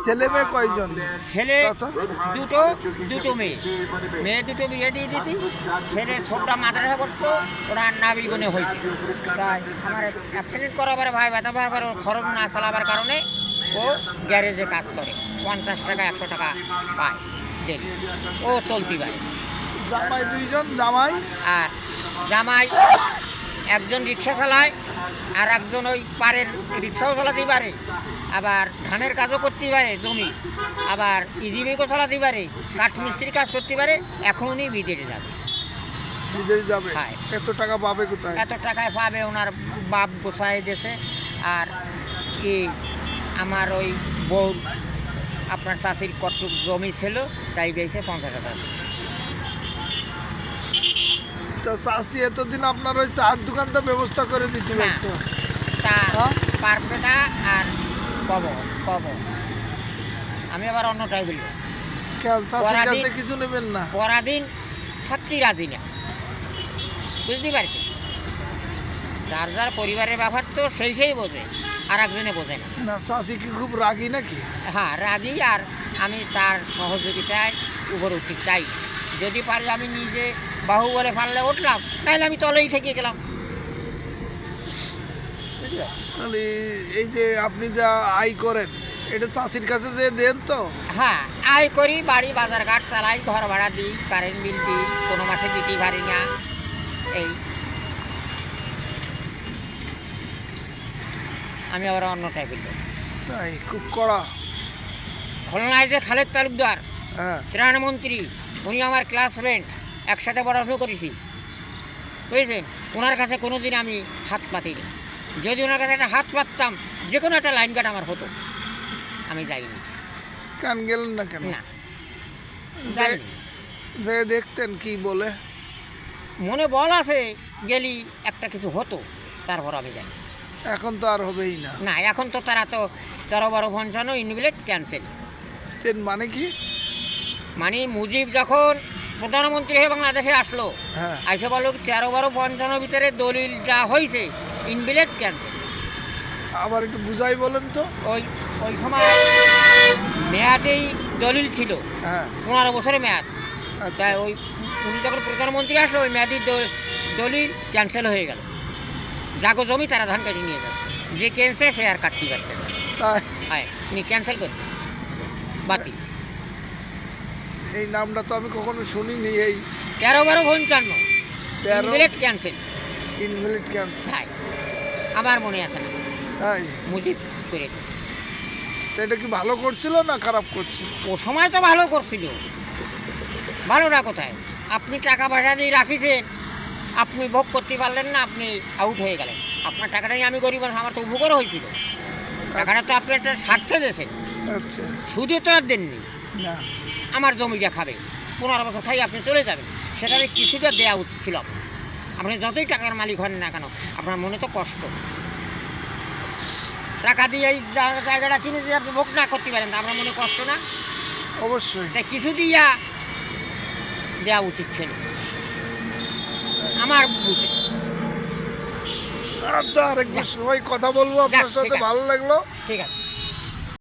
ছেলে মেয়ে কয়জন? ছেলে আচ্ছা। দুটো মেয়ে দুটো বিয়ে দিয়ে দিয়েছি। ছেলে ছোটটা মাদ্রাসা করতো, ওরা নাবিগুনে হয়েছে। তাই আমার অ্যাক্সিডেন্ট করাবার ভাই ব্যথা পাবার ওর খরচ না চালাবার কারণে ও গ্যারেজে কাজ করে, 50 টাকা 100 টাকা পায় ডেলি, ও চলতি পারে। জামাই দুইজন? জামাই আর জামাই একজন রিক্সা চালায়, আর একজন ওই পারের রিক্সাও চালাতে পারে, আবার ধানের কাজও করতে পারে জমি, আবার ইজিবিকও চালাতে পারে, কাঠমিস্ত্রির কাজ করতে পারে। এখনই বিদেশে যাবে। বিদেশ যাবে? হ্যাঁ। এত টাকা পাবে কোথায়? এত টাকায় পাবে, ওনার বাপ গোছায় দেশে। আর কি আমার ওই বউ আপনার চাষির কটুক জমি ছিল, তাই গেছে 50,000 দিয়েছে। তা চাষি এতদিন আপনার ওই চার দোকানটা ব্যবস্থা করে দিতে না, পারতো। তা হ্যাঁ? পারবে না। আর কব আমি আবার অন্যটাই বলবো, কেন চাষির পরাধীন- কাছে কিছু নেবেন না? পরাধীন থাকতে রাজি না, বুঝতে পারছি। যার যার পরিবারের ব্যাপার তো সেই বোঝে, আর একজনে বোঝে না। না চাষি কি খুব রাগী নাকি? হ্যাঁ, রাগি। আর আমি তার সহযোগিতায় উপরে উঠতে চাই। যদি পারি আমি নিজে বাহু বলে পারলে উঠলাম, নাহলে আমি তলেই থেকে গেলাম। বুঝলে? তাহলে এই যে আপনি যা আয় করেন এটা চাষির কাছে যে দেন তো? হ্যাঁ, আয় করি, বাড়ি বাজার ঘাট চালাই, ঘর ভাড়া দিই, কারেন্ট বিল দিই, কোনো মাসে দিতেই পারি না। এই আমি আবার অন্যটাই বলব। তাই খুব কড়া। খুলনায় যে খালেদ তালুকদার হ্যাঁ। ত্রাণমন্ত্রী, উনি আমার ক্লাস ফ্রেন্ড, একসাথে পড়াশুনো করেছি, বুঝেছেন। ওনার কাছে কোনো দিন আমি হাত পাতিনি। যদি ওনার কাছে একটা হাত পাততাম, যে কোনো একটা লাইন কাট আমার হতো। আমি যাইনি। কেন গেলেন না কেন? না, যে যাইনি। যে দেখতেন কি বলে? মনে বল আছে, গেলি একটা কিছু হতো, তারপর আমি যাই এখন তো আর হবেই না। না। এখন তো তারা তো 13-12 পঞ্চান্ন ইনভিলেট ক্যান্সেল। তেন মানে কি? মানে মুজিব যখন প্রধানমন্ত্রী হয়ে বাংলাদেশে আসলো, হ্যাঁ। আইসে বলল 13-12-55 ভিতরে দলিল যা হয়েছে ইনভিলেট ক্যান্সেল। আবার একটু বুঝাই বলেন তো। ওই ওই সময় মেয়াদেই দলিল ছিল, হ্যাঁ। 15 বছরের মেয়াদ। আচ্ছা। তাই ওই উনি যখন প্রধানমন্ত্রী আসলো, ওই মেয়াদি দলিল ক্যান্সেল হয়ে গেল। যাগো জমি তারা ধান কাটি নিয়ে যাচ্ছে, যে ক্যান্সেল সে আর কাটতে পারতেছে। তাই হ্যাঁ, উনি ক্যান্সেল করবে, বাতিল। এই নামটা তো আমি কখনো শুনিনি। এই 13-12-55 13 ইনভিলেট ক্যান্সেল। Invalid cancer. হ্যাঁ, আমার মনে আছে না, তাই মুজিব করে। তো এটা কি ভালো করছিল না খারাপ করছিল? ও সময় তো ভালো করছিল। ভালোটা কোথায়? আপনি টাকা পয়সা দিয়ে রাখিছেন, আপনি ভোগ করতে পারলেন না, আপনি আউট হয়ে গেলেন। আপনার টাকাটা নিয়ে আমি গরিব মানুষ, আমার তো উপকার হয়েছিল। টাকাটা তো আপনি একটা স্বার্থে দিয়েছেন, আচ্ছা। সুদে তো আর দেননি। না আমার জমিটা খাবে, 15 বছর খাই আপনি চলে যাবেন, সেখানে কিছুটা দেওয়া উচিত ছিল আপনার। আপনি যতই টাকার মালিক হন না কেন, আপনার মনে তো কষ্ট। টাকা দিয়ে এই জায়গাটা কিনে যদি আপনি ভোগ না করতে পারেন, আপনার মনে কষ্ট না? অবশ্যই। তাই কিছু দিয়া দেওয়া উচিত ছিল আমার বুঝে। আচ্ছা আরেকবার সবাই কথা বলবো আপনার যাক, সাথে, ঠিক আছে। ভালো লাগলো। ঠিক আছে।